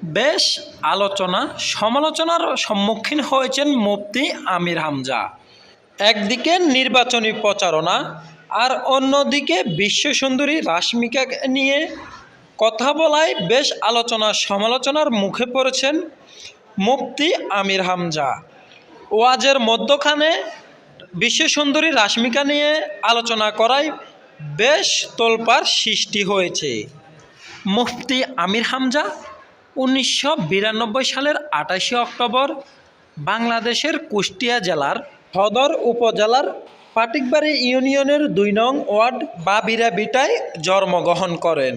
বেশ আলোচনা সমালোচনার সম্মুখীন হয়েছেন মুফতি আমির হামজা। একদিকে নির্বাচনী প্রচারণা আর অন্যদিকে বিশ্বসুন্দরী রাশমিকাকে নিয়ে কথা বলায় বেশ আলোচনা সমালোচনার মুখে পড়েছেন মুফতি আমির হামজা। ওয়াজের মধ্যখানে বিশ্বসুন্দরী রাশমিকা নিয়ে আলোচনা করায় বেশ তোলপাড় সৃষ্টি হয়েছে। মুফতি আমির হামজা 1992 সালের 28 অক্টোবর বাংলাদেশের কুষ্টিয়া জেলার সদর উপজেলার পাটিকবাড়ি ইউনিয়নের 2 নং ওয়ার্ড বাবিরাবিটায় জন্মগ্রহণ করেন।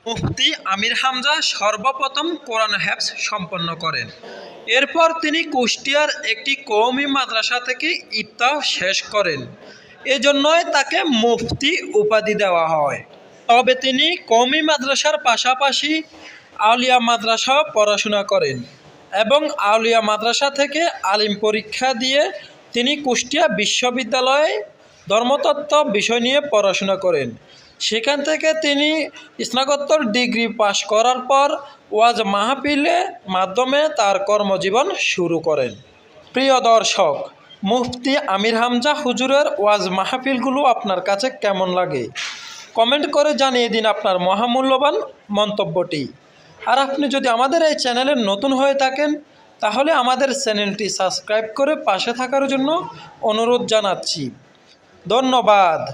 মুফতি আমির হামজা সর্বপ্রথম কোরআন হেফজ সম্পন্ন করেন। এরপর তিনি কুষ্টিয়ার একটি কওমি মাদ্রাসা থেকে ইফতা শেষ করেন। এজন্যই তাকে মুফতি উপাধি দেওয়া হয়। তবে তিনি কওমি মাদ্রাসার পাশাপাশি আউলিয়া মাদ্রাসাও পড়াশোনা করেন এবং আউলিয়া মাদ্রাসা থেকে আলিম পরীক্ষা দিয়ে তিনি কুষ্টিয়া বিশ্ববিদ্যালয়ে ধর্মতত্ত্ব বিষয় নিয়ে পড়াশোনা করেন। সেখান থেকে তিনি স্নাতকোত্তর ডিগ্রি পাশ করার পর ওয়াজ মাহফিলের মাধ্যমে তার কর্মজীবন শুরু করেন। প্রিয় দর্শক, মুফতি আমির হামজা হুজুরের ওয়াজ মাহফিলগুলো আপনার কাছে কেমন লাগে কমেন্ট করে জানিয়ে দিন আপনার মহামূল্যবান মন্তব্যটি। আর আপনি যদি আমাদের এই চ্যানেলে নতুন হয়ে থাকেন তাহলে আমাদের চ্যানেলটি সাবস্ক্রাইব করে পাশে থাকার জন্য অনুরোধ জানাচ্ছি। ধন্যবাদ।